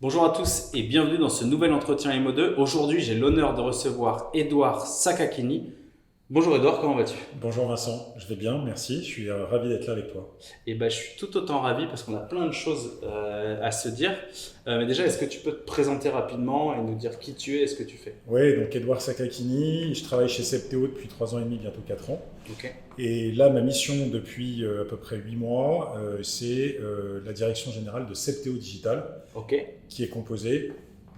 Bonjour à tous et bienvenue dans ce nouvel entretien MO2. Aujourd'hui, j'ai l'honneur de recevoir Edouard Sakakini. Bonjour Edouard, comment vas-tu? Bonjour Vincent, je vais bien, merci, je suis ravi d'être là avec toi. Je suis tout autant ravi parce qu'on a plein de choses à se dire. Mais déjà, est-ce que tu peux te présenter rapidement et nous dire qui tu es et ce que tu fais? Oui, donc Edouard Sakakini, je travaille chez Septéo depuis 3 ans et demi, bientôt 4 ans. Ok. Et là, ma mission depuis à peu près 8 mois, c'est la direction générale de Septéo Digital, Ok. qui est composée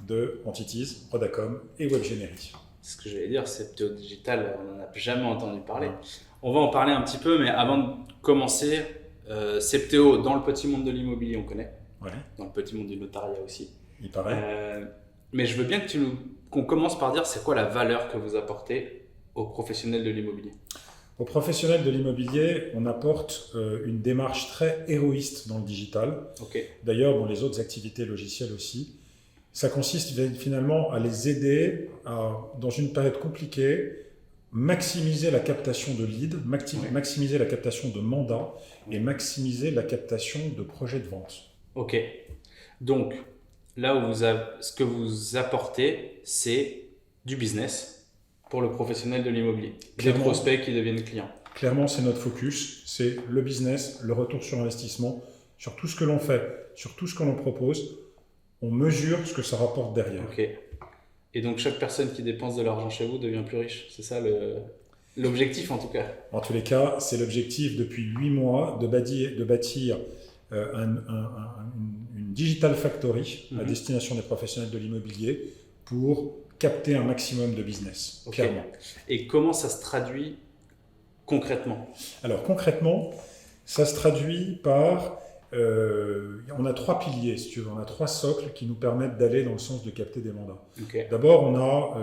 de Entities, Rodacom et Webgenery. C'est ce que j'allais dire, Septéo Digital, on n'en a jamais entendu parler. On va en parler un petit peu, mais avant de commencer, Septéo, dans le petit monde de l'immobilier, on connaît. Ouais, Dans le petit monde du notariat aussi. il paraît. Mais je veux bien qu'on commence par dire c'est quoi la valeur que vous apportez aux professionnels de l'immobilier. Aux professionnels de l'immobilier, on apporte une démarche très héroïste dans le digital. Ok. D'ailleurs, dans les autres activités logicielles aussi. Ça consiste finalement à les aider à, dans une période compliquée, maximiser la captation de leads, maximiser la captation de mandats et maximiser la captation de projets de vente. Ok. Donc, là où ce que vous apportez, c'est du business pour le professionnel de l'immobilier. Des Clairement. prospects qui deviennent clients. Clairement, c'est notre focus, c'est le business, le retour sur investissement, sur tout ce que l'on fait, sur tout ce que l'on propose, on mesure ce que ça rapporte derrière. Ok. Et donc, chaque personne qui dépense de l'argent chez vous devient plus riche. C'est ça l'objectif en tout cas. En tous les cas, c'est l'objectif depuis 8 mois de bâtir une digital factory à destination des professionnels de l'immobilier pour capter un maximum de business, Ok. clairement. Et comment ça se traduit concrètement? Alors concrètement, ça se traduit par... on a 3 piliers, si tu veux, on a 3 socles qui nous permettent d'aller dans le sens de capter des mandats. Ok. D'abord, on a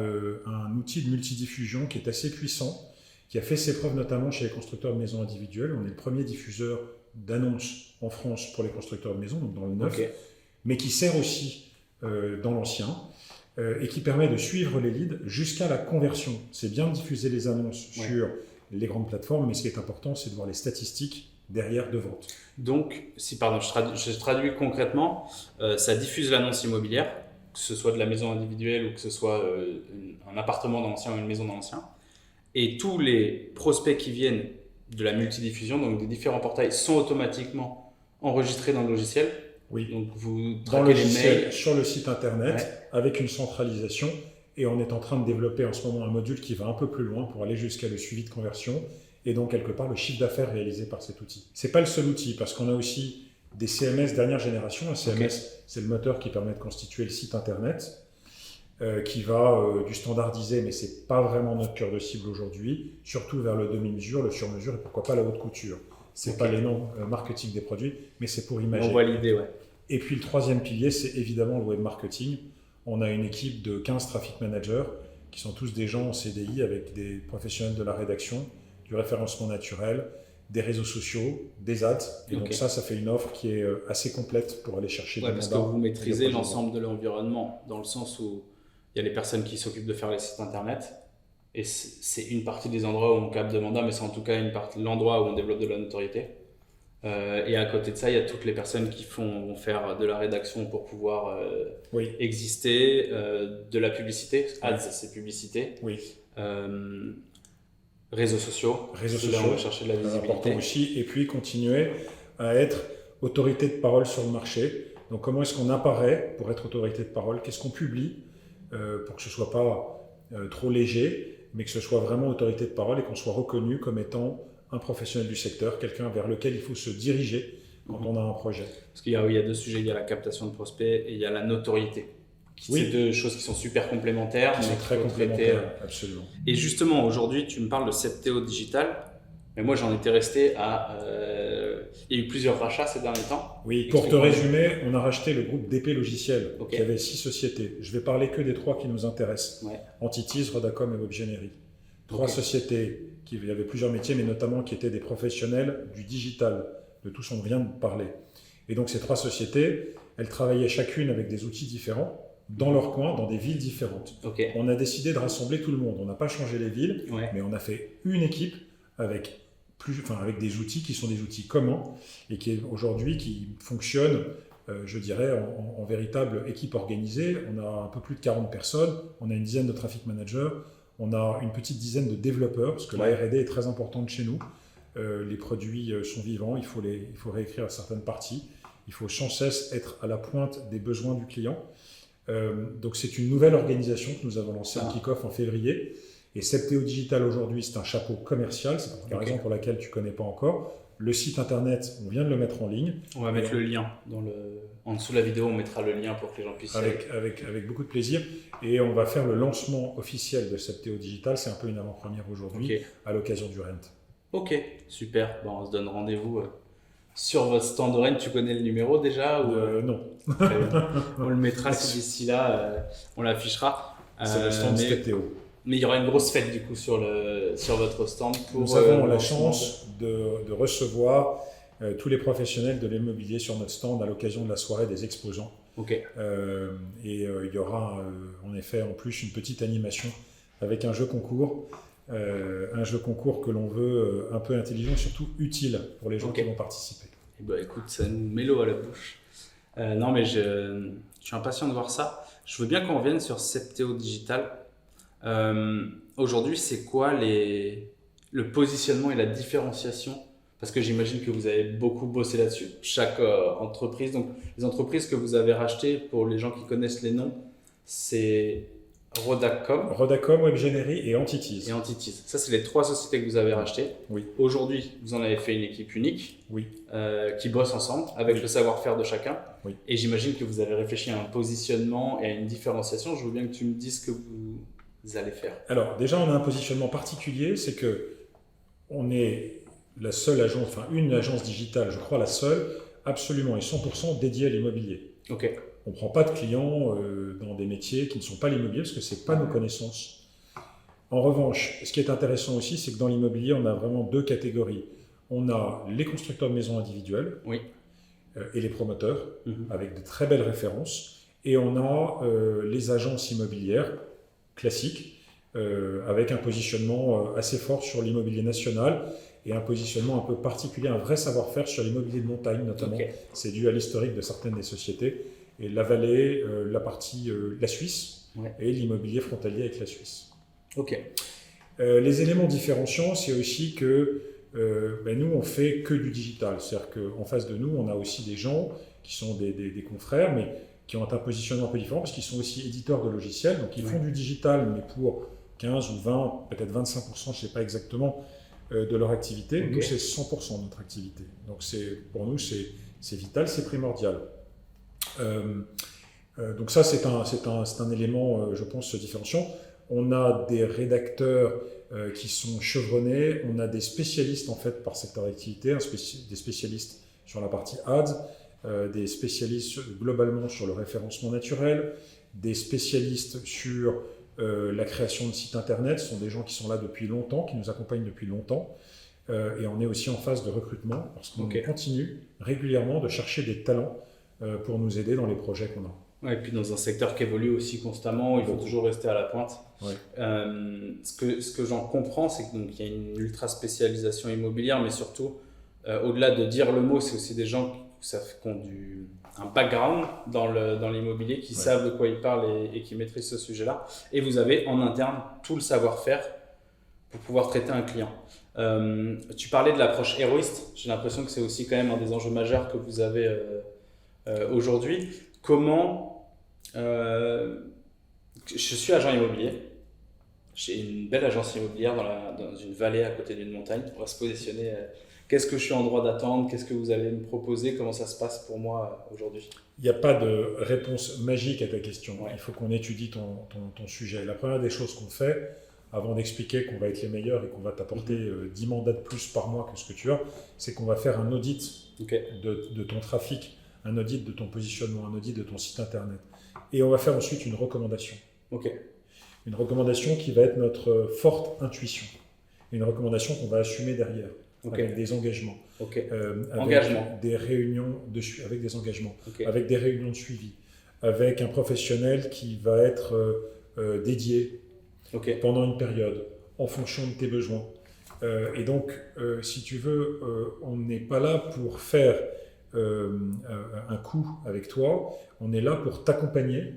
un outil de multidiffusion qui est assez puissant, qui a fait ses preuves notamment chez les constructeurs de maisons individuelles. On est le premier diffuseur d'annonces en France pour les constructeurs de maisons, donc dans le neuf, Ok. mais qui sert aussi dans l'ancien et qui permet de suivre les leads jusqu'à la conversion. C'est bien de diffuser les annonces sur les grandes plateformes, mais ce qui est important, c'est de voir les statistiques derrière de vente. Donc, je traduis concrètement, ça diffuse l'annonce immobilière, que ce soit de la maison individuelle ou que ce soit un appartement dans l'ancien ou une maison dans l'ancien. Et tous les prospects qui viennent de la multidiffusion, donc des différents portails, sont automatiquement enregistrés dans le logiciel. Oui, Donc, vous dans le traquez les logiciel, mails. sur le site internet, Ouais. avec une centralisation. Et on est en train de développer en ce moment un module qui va un peu plus loin pour aller jusqu'à le suivi de conversion et donc quelque part le chiffre d'affaires réalisé par cet outil. C'est pas le seul outil parce qu'on a aussi des CMS dernière génération. Un CMS, c'est le moteur qui permet de constituer le site internet, qui va du standardisé, mais c'est pas vraiment notre cœur de cible aujourd'hui, surtout vers le demi-mesure, le sur-mesure et pourquoi pas la haute couture. C'est pas les noms marketing des produits, mais c'est pour imager. On voit l'idée, ouais. Et puis le troisième pilier, c'est évidemment le web marketing. On a une équipe de 15 traffic managers qui sont tous des gens en CDI avec des professionnels de la rédaction, du référencement naturel, des réseaux sociaux, des ads. Et donc ça fait une offre qui est assez complète pour aller chercher des mandats. Parce que vous maîtrisez l'ensemble de l'environnement, dans le sens où il y a les personnes qui s'occupent de faire les sites internet, et c'est une partie des endroits où on capte des mandats, mais c'est en tout cas une partie de l'endroit où on développe de la notoriété. Et à côté de ça, il y a toutes les personnes qui vont faire de la rédaction pour pouvoir exister, de la publicité, ads, c'est publicité. Oui. Réseaux sociaux. Là, on va chercher de la visibilité. Important aussi. Et puis continuer à être autorité de parole sur le marché. Donc comment est-ce qu'on apparaît pour être autorité de parole? Qu'est-ce qu'on publie pour que ce ne soit pas trop léger, mais que ce soit vraiment autorité de parole et qu'on soit reconnu comme étant un professionnel du secteur, quelqu'un vers lequel il faut se diriger quand on a un projet. Parce qu'il y a 2 sujets, il y a la captation de prospects et il y a la notoriété. C'est 2 choses qui sont super complémentaires. Qui sont très complémentaires, absolument. Et justement, aujourd'hui, tu me parles de Septéo Digital, mais moi j'en étais resté à... il y a eu plusieurs rachats ces derniers temps. Oui, pour te résumer, on a racheté le groupe DP Logiciel, qui avait 6 sociétés. Je vais parler que des 3 qui nous intéressent. Entities, Rodacom et Webgenery. 3 sociétés qui avaient plusieurs métiers, mais notamment qui étaient des professionnels du digital, de tout ce qu'on vient de parler. Et donc ces 3 sociétés, elles travaillaient chacune avec des outils différents, dans leur coin, dans des villes différentes. On a décidé de rassembler tout le monde. On n'a pas changé les villes, mais on a fait une équipe avec des outils qui sont des outils communs et qui aujourd'hui qui fonctionnent je dirais, en véritable équipe organisée. On a un peu plus de 40 personnes, on a une dizaine de traffic managers, on a une petite dizaine de développeurs, parce que la R&D est très importante chez nous. Les produits sont vivants, il faut réécrire certaines parties, il faut sans cesse être à la pointe des besoins du client. Donc c'est une nouvelle organisation que nous avons lancée en kick-off en février. Et Septéo Digital aujourd'hui, c'est un chapeau commercial, c'est la raison pour laquelle tu ne connais pas encore. Le site internet, on vient de le mettre en ligne. On va mettre le lien en dessous de la vidéo, on mettra le lien pour que les gens puissent avec beaucoup de plaisir. Et on va faire le lancement officiel de Septéo Digital, c'est un peu une avant-première aujourd'hui, à l'occasion du Rent. Ok, super. Bon, on se donne rendez-vous sur votre stand de Rennes. Tu connais le numéro déjà ou... Non. Très bien. On le mettra d'ici là, on l'affichera. C'est le stand Septéo. Mais il y aura une grosse fête du coup sur votre stand. Nous avons la chance de recevoir tous les professionnels de l'immobilier sur notre stand à l'occasion de la soirée des exposants. Il y aura en effet en plus une petite animation avec un jeu concours. Un jeu concours que l'on veut un peu intelligent, surtout utile pour les gens qui vont participer. Et bah, écoute, ça nous met l'eau à la bouche. Non mais je suis impatient de voir ça. Je veux bien qu'on revienne sur Septéo Digital. Aujourd'hui, c'est quoi le positionnement et la différenciation? Parce que j'imagine que vous avez beaucoup bossé là-dessus, chaque entreprise. Donc, les entreprises que vous avez rachetées, pour les gens qui connaissent les noms, c'est Rodacom, WebGenery et Entities. Ça, c'est les 3 sociétés que vous avez rachetées. Oui. Aujourd'hui, vous en avez fait une équipe unique qui bosse ensemble avec le savoir-faire de chacun. Oui. Et j'imagine que vous avez réfléchi à un positionnement et à une différenciation. Je veux bien que tu me dises ce que vous allez faire. Alors, déjà, on a un positionnement particulier, c'est que on est la seule agence, enfin une agence digitale, je crois la seule, absolument et 100% dédiée à l'immobilier. On ne prend pas de clients dans des métiers qui ne sont pas l'immobilier parce que ce n'est pas nos connaissances. En revanche, ce qui est intéressant aussi, c'est que dans l'immobilier, on a vraiment 2 catégories. On a les constructeurs de maisons individuelles et les promoteurs, avec de très belles références. Et on a les agences immobilières classiques, avec un positionnement assez fort sur l'immobilier national et un positionnement un peu particulier, un vrai savoir-faire sur l'immobilier de montagne notamment. C'est dû à l'historique de certaines des sociétés. Et la vallée, la Suisse et l'immobilier frontalier avec la Suisse. Les éléments différenciants, c'est aussi que nous, on fait que du digital. C'est-à-dire qu'en face de nous, on a aussi des gens qui sont des confrères, mais qui ont un positionnement un peu différent parce qu'ils sont aussi éditeurs de logiciels. Donc, ils font du digital, mais pour 15 ou 20, peut-être 25%, je ne sais pas exactement, de leur activité. Nous, c'est 100% de notre activité. Donc, pour nous, c'est vital, c'est primordial. Donc ça, c'est un élément, je pense, différenciant. On a des rédacteurs qui sont chevronnés, on a des spécialistes en fait par secteur d'activité, des spécialistes sur la partie ads, des spécialistes globalement sur le référencement naturel, des spécialistes sur la création de sites internet. Ce sont des gens qui sont là depuis longtemps, qui nous accompagnent depuis longtemps. Et on est aussi en phase de recrutement parce qu'on continue régulièrement de chercher des talents pour nous aider dans les projets qu'on a. Et puis dans un secteur qui évolue aussi constamment, il faut toujours rester à la pointe. Ce que j'en comprends, c'est qu'il y a une ultra spécialisation immobilière, mais surtout, au-delà de dire le mot, c'est aussi des gens qui ont un background dans l'immobilier, qui savent de quoi ils parlent et qui maîtrisent ce sujet-là. Et vous avez en interne tout le savoir-faire pour pouvoir traiter un client. Tu parlais de l'approche héroïste. J'ai l'impression que c'est aussi quand même un des enjeux majeurs que vous avez aujourd'hui. Comment je suis agent immobilier, j'ai une belle agence immobilière dans une vallée à côté d'une montagne. On va se positionner. Qu'est-ce que je suis en droit d'attendre? Qu'est-ce que vous allez me proposer? Comment ça se passe pour moi aujourd'hui? Il n'y a pas de réponse magique à ta question. Il faut qu'on étudie ton sujet. La première des choses qu'on fait, avant d'expliquer qu'on va être les meilleurs et qu'on va t'apporter 10 mandats de plus par mois que ce que tu as, c'est qu'on va faire un audit de ton trafic, un audit de ton positionnement, un audit de ton site internet. Et on va faire ensuite une recommandation. Une recommandation qui va être notre forte intuition. Une recommandation qu'on va assumer derrière, avec des engagements. Engagement. Des réunions avec des engagements, avec des réunions de suivi, avec un professionnel qui va être dédié pendant une période, en fonction de tes besoins. Et donc, si tu veux, on n'est pas là pour faire un coût avec toi. On est là pour t'accompagner.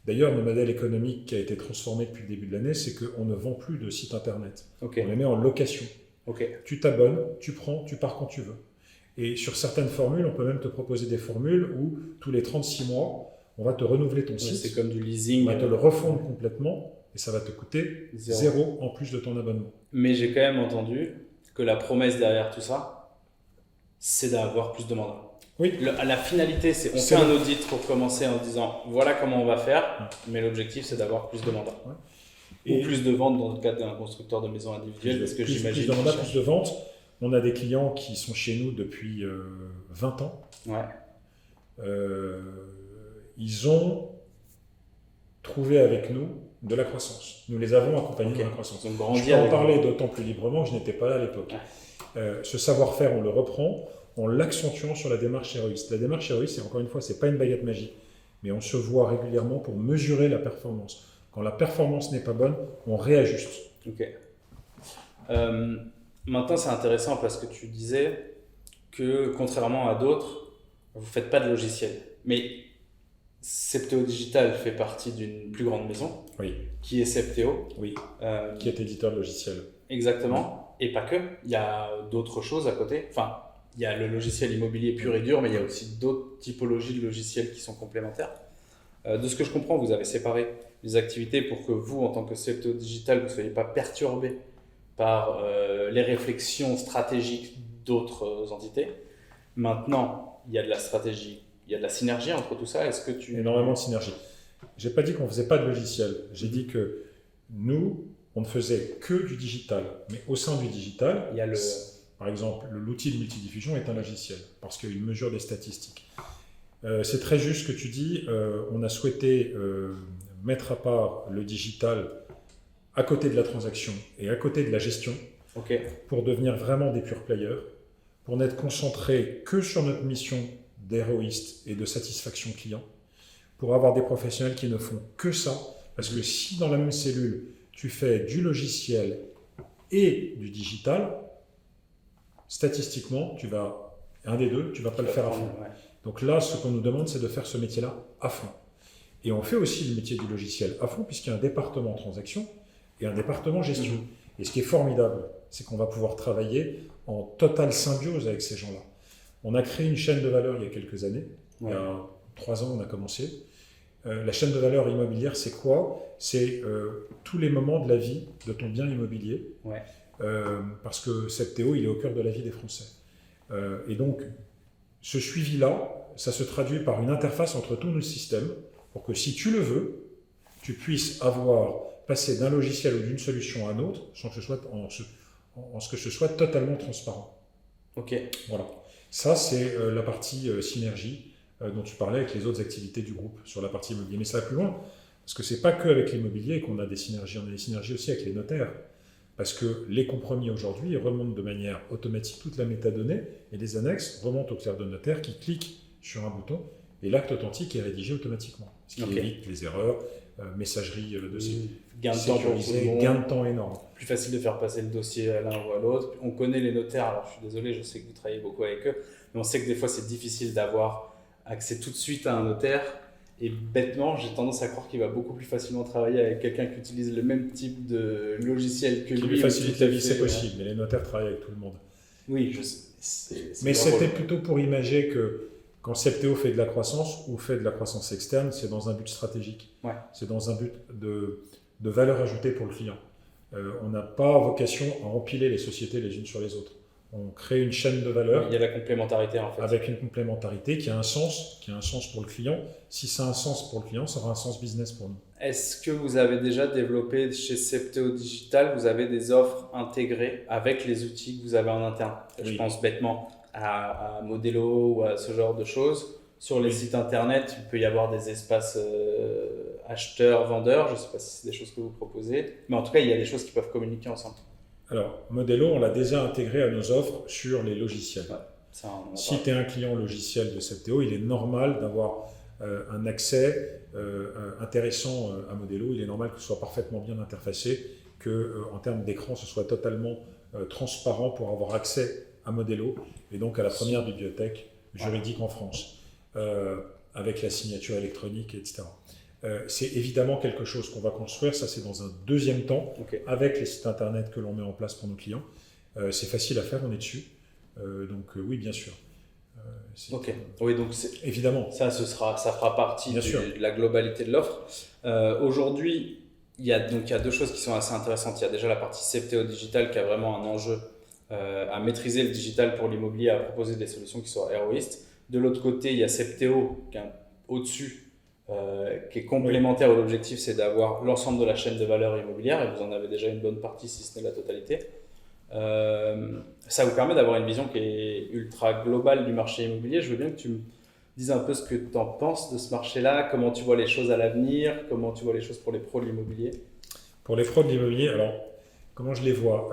D'ailleurs, le modèle économique qui a été transformé depuis le début de l'année, c'est qu'on ne vend plus de sites internet. Ok. On les met en location. Ok. Tu t'abonnes, tu prends, tu pars quand tu veux. Et sur certaines formules, on peut même te proposer des formules où tous les 36 mois, on va te renouveler ton site. C'est comme du leasing. On va te le refondre complètement et ça va te coûter zéro en plus de ton abonnement. Mais j'ai quand même entendu que la promesse derrière tout ça, c'est d'avoir plus de mandats. Oui. La finalité, c'est on fait un audit pour commencer en disant voilà comment on va faire, mais l'objectif, c'est d'avoir plus de mandats. Ouais. Et plus de ventes dans le cadre d'un constructeur de maisons individuelles, parce que j'imagine. Plus de mandats, plus de ventes. On a des clients qui sont chez nous depuis 20 ans. Ouais. Ils ont trouvé avec nous de la croissance. Nous les avons accompagnés dans la croissance. Donc, je peux en parler d'autant plus librement que je n'étais pas là à l'époque. Ouais. Ce savoir-faire, on le reprend en l'accentuant sur la démarche héroïste. La démarche héroïste, encore une fois, ce n'est pas une baguette magique, mais on se voit régulièrement pour mesurer la performance. Quand la performance n'est pas bonne, on réajuste. Ok. Maintenant, c'est intéressant parce que tu disais que, contrairement à d'autres, vous ne faites pas de logiciel. Mais Septéo Digital fait partie d'une plus grande maison, oui. Qui est Septéo. Oui, qui est éditeur de logiciel. Exactement, et pas que. Il y a d'autres choses à côté. Enfin, il y a le logiciel immobilier pur et dur, mais il y a aussi d'autres typologies de logiciels qui sont complémentaires. De ce que je comprends, vous avez séparé les activités pour que vous, en tant que Septéo Digital, vous ne soyez pas perturbé par les réflexions stratégiques d'autres entités. Maintenant, il y a de la stratégie, il y a de la synergie entre tout ça. Est-ce que tu... Énormément de synergie. Je n'ai pas dit qu'on ne faisait pas de logiciel. J'ai dit que nous, on ne faisait que du digital. Mais au sein du digital, il y a par exemple, l'outil de multidiffusion est un logiciel parce qu'il mesure des statistiques. C'est très juste ce que tu dis. On a souhaité mettre à part le digital à côté de la transaction et à côté de la gestion, pour devenir vraiment des pure players, pour n'être concentrés que sur notre mission d'héroïste et de satisfaction client, pour avoir des professionnels qui ne font que ça, parce que si dans la même cellule, tu fais du logiciel et du digital, statistiquement, un des deux, tu ne vas pas le faire à fond. Ouais. Donc là, ce qu'on nous demande, c'est de faire ce métier-là à fond. Et on fait aussi le métier du logiciel à fond, puisqu'il y a un département transaction et un département gestion. Et ce qui est formidable, c'est qu'on va pouvoir travailler en totale symbiose avec ces gens-là. On a créé une chaîne de valeur il y a quelques années. Ouais. Il y a 3 ans, on a commencé. La chaîne de valeur immobilière, c'est quoi? C'est tous les moments de la vie de ton bien immobilier. Ouais. Parce que Septéo, il est au cœur de la vie des Français. Et donc, ce suivi-là, ça se traduit par une interface entre tous nos systèmes pour que si tu le veux, tu puisses passer d'un logiciel ou d'une solution à un autre sans que ce soit totalement transparent. Ok. Voilà. Ça, c'est la partie synergie dont tu parlais avec les autres activités du groupe sur la partie immobilier. Mais ça va plus loin, parce que c'est pas que avec l'immobilier qu'on a des synergies, on a des synergies aussi avec les notaires. Parce que les compromis aujourd'hui remontent de manière automatique toute la métadonnée et les annexes remontent au clerc de notaire qui clique sur un bouton et l'acte authentique est rédigé automatiquement. Ce qui évite les erreurs, messagerie de sécurisée, gain de temps énorme. Plus facile de faire passer le dossier à l'un ou à l'autre. On connaît les notaires, alors je suis désolé, je sais que vous travaillez beaucoup avec eux, mais on sait que des fois c'est difficile d'avoir accès tout de suite à un notaire. Et bêtement, j'ai tendance à croire qu'il va beaucoup plus facilement travailler avec quelqu'un qui utilise le même type de logiciel que lui. Qui lui facilite la vie, c'est possible, mais les notaires travaillent avec tout le monde. Oui, je sais. Mais c'était plutôt pour imager que quand Septéo fait de la croissance ou fait de la croissance externe, c'est dans un but stratégique. Ouais. C'est dans un but de valeur ajoutée pour le client. On n'a pas vocation à empiler les sociétés les unes sur les autres. On crée une chaîne de valeur. Il y a la complémentarité en fait. Avec une complémentarité qui a un sens pour le client. Si ça a un sens pour le client, ça aura un sens business pour nous. Est-ce que vous avez déjà développé chez Septéo Digital, vous avez des offres intégrées avec les outils que vous avez en interne? Oui. Je pense bêtement à Modelo ou à ce genre de choses. Sur les sites internet, il peut y avoir des espaces acheteurs, vendeurs. Je ne sais pas si c'est des choses que vous proposez. Mais en tout cas, il y a des choses qui peuvent communiquer ensemble. Alors, Modelo, on l'a déjà intégré à nos offres sur les logiciels. Ouais, si tu es un client logiciel de Septéo, il est normal d'avoir un accès intéressant à Modelo. Il est normal que ce soit parfaitement bien interfacé, qu'en termes d'écran, ce soit totalement transparent pour avoir accès à Modelo et donc à la première bibliothèque juridique en France, avec la signature électronique, etc. C'est évidemment quelque chose qu'on va construire, ça c'est dans un deuxième temps, avec les sites internet que l'on met en place pour nos clients. C'est facile à faire, on est dessus. Oui, bien sûr. Oui, donc évidemment. Ça fera partie de la globalité de l'offre. Aujourd'hui, il y a 2 choses qui sont assez intéressantes. Il y a déjà la partie CPTO digital qui a vraiment un enjeu à maîtriser le digital pour l'immobilier, à proposer des solutions qui soient héroïstes. De l'autre côté, il y a CPTO qui est au-dessus, qui est complémentaire où l'objectif c'est d'avoir l'ensemble de la chaîne de valeur immobilière, et vous en avez déjà une bonne partie si ce n'est la totalité. Ça vous permet d'avoir une vision qui est ultra globale du marché immobilier. Je veux bien que tu me dises un peu ce que tu en penses de ce marché-là, comment tu vois les choses à l'avenir, comment tu vois les choses pour les pros de l'immobilier. Pour les pros de l'immobilier, alors comment je les vois,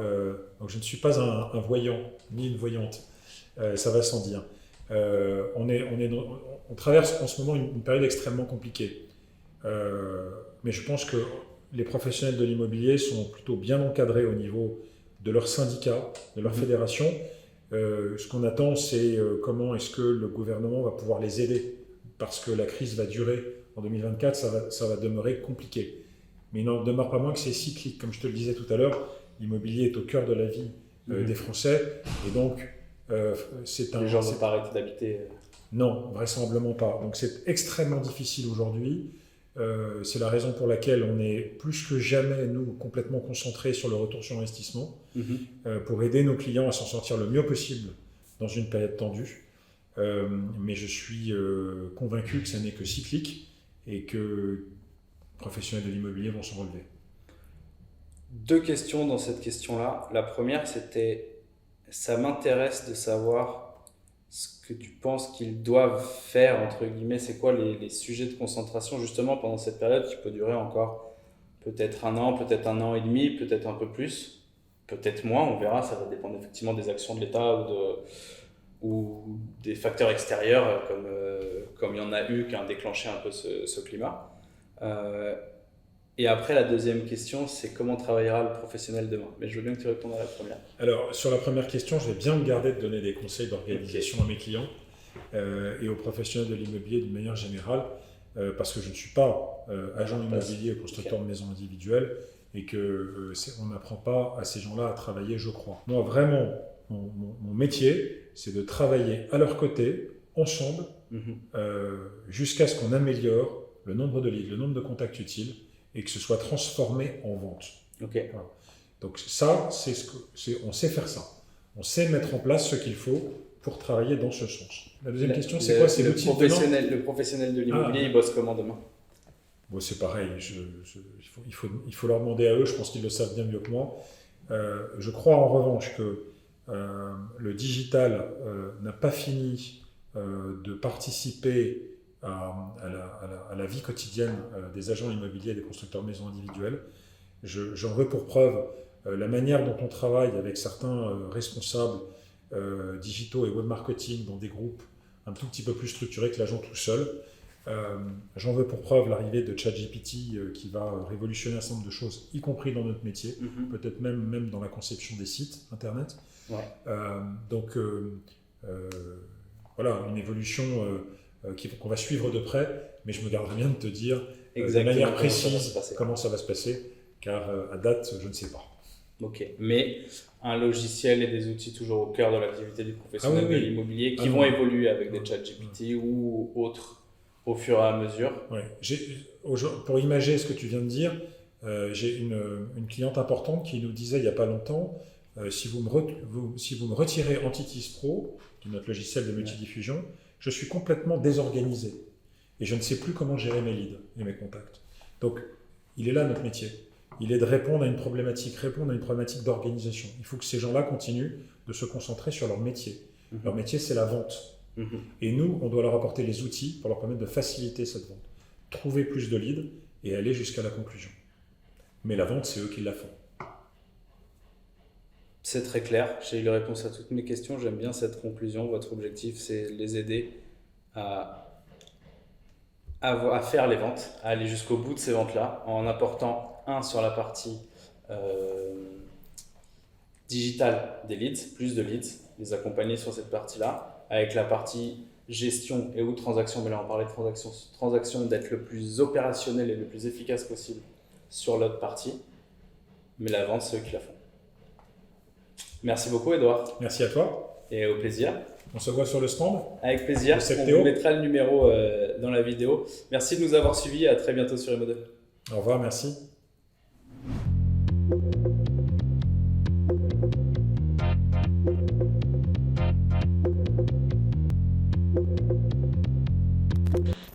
donc je ne suis pas un voyant ni une voyante, ça va sans dire. On traverse en ce moment une période extrêmement compliquée, mais je pense que les professionnels de l'immobilier sont plutôt bien encadrés au niveau de leur syndicat, de leur fédération. Ce qu'on attend, c'est comment est-ce que le gouvernement va pouvoir les aider, parce que la crise va durer en 2024, ça va demeurer compliqué. Mais il n'en demeure pas moins que c'est cyclique. Comme je te le disais tout à l'heure, l'immobilier est au cœur de la vie des Français, et donc c'est un... Les gens ne vont pas arrêter d'habiter. Non, vraisemblablement pas. Donc c'est extrêmement difficile aujourd'hui. C'est la raison pour laquelle on est plus que jamais, nous, complètement concentrés sur le retour sur investissement, pour aider nos clients à s'en sortir le mieux possible dans une période tendue. Mais je suis convaincu que ça n'est que cyclique et que les professionnels de l'immobilier vont s'en relever. 2 questions dans cette question-là. La première, c'était, ça m'intéresse de savoir ce que tu penses qu'ils doivent faire, entre guillemets, c'est quoi les sujets de concentration justement pendant cette période qui peut durer encore peut-être 1 an, peut-être 1 an et demi, peut-être un peu plus, peut-être moins, on verra, ça va dépendre effectivement des actions de l'État ou des facteurs extérieurs comme il y en a eu qui ont déclenché un peu ce climat. Et après, la deuxième question, c'est comment travaillera le professionnel demain. Mais je veux bien que tu répondes à la première. Alors, sur la première question, je vais bien me garder de donner des conseils d'organisation à mes clients et aux professionnels de l'immobilier d'une manière générale, parce que je ne suis pas agent immobilier ou constructeur de maisons individuelles et qu'on n'apprend pas à ces gens-là à travailler, je crois. Moi, vraiment, mon métier, c'est de travailler à leur côté, ensemble, jusqu'à ce qu'on améliore le nombre de leads, le nombre de contacts utiles, et que ce soit transformé en vente. Voilà. Donc ça, on sait faire ça. On sait mettre en place ce qu'il faut pour travailler dans ce sens. La deuxième question, c'est quoi? C'est l'outil le professionnel de l'immobilier, il bosse comment demain? Bon, c'est pareil. Il faut leur demander à eux. Je pense qu'ils le savent bien mieux que moi. Je crois en revanche que le digital n'a pas fini de participer à la vie quotidienne des agents immobiliers et des constructeurs de maisons individuelles. J'en veux pour preuve la manière dont on travaille avec certains responsables digitaux et web marketing dans des groupes un tout petit peu plus structurés que l'agent tout seul. J'en veux pour preuve l'arrivée de ChatGPT qui va révolutionner un certain nombre de choses, y compris dans notre métier, peut-être même dans la conception des sites internet. Voilà, une évolution qu'on va suivre de près, mais je me garderai bien de te dire de manière précise comment ça va se passer, car à date, je ne sais pas. Ok, mais un logiciel et des outils toujours au cœur de l'activité du professionnel de l'immobilier qui vont évoluer avec des ChatGPT ou autres au fur et à mesure. Pour imager ce que tu viens de dire, j'ai une cliente importante qui nous disait il n'y a pas longtemps, si vous me retirez Entitis Pro, qui est notre logiciel de multidiffusion, je suis complètement désorganisé et je ne sais plus comment gérer mes leads et mes contacts. Donc, il est là notre métier. Il est de répondre à une problématique d'organisation. Il faut que ces gens-là continuent de se concentrer sur leur métier. Leur métier, c'est la vente. Et nous, on doit leur apporter les outils pour leur permettre de faciliter cette vente. Trouver plus de leads et aller jusqu'à la conclusion. Mais la vente, c'est eux qui la font. C'est très clair. J'ai eu la réponse à toutes mes questions. J'aime bien cette conclusion. Votre objectif, c'est les aider à faire les ventes, à aller jusqu'au bout de ces ventes-là, en apportant sur la partie digitale des leads, plus de leads, les accompagner sur cette partie-là, avec la partie gestion et ou transaction, mais là on parlait de transaction d'être le plus opérationnel et le plus efficace possible sur l'autre partie, mais la vente c'est eux qui la font. Merci beaucoup Edouard. Merci à toi. Et au plaisir. On se voit sur le stand. Avec plaisir, on vous mettra le numéro dans la vidéo. Merci de nous avoir suivis, à très bientôt sur Imo2. Au revoir, merci.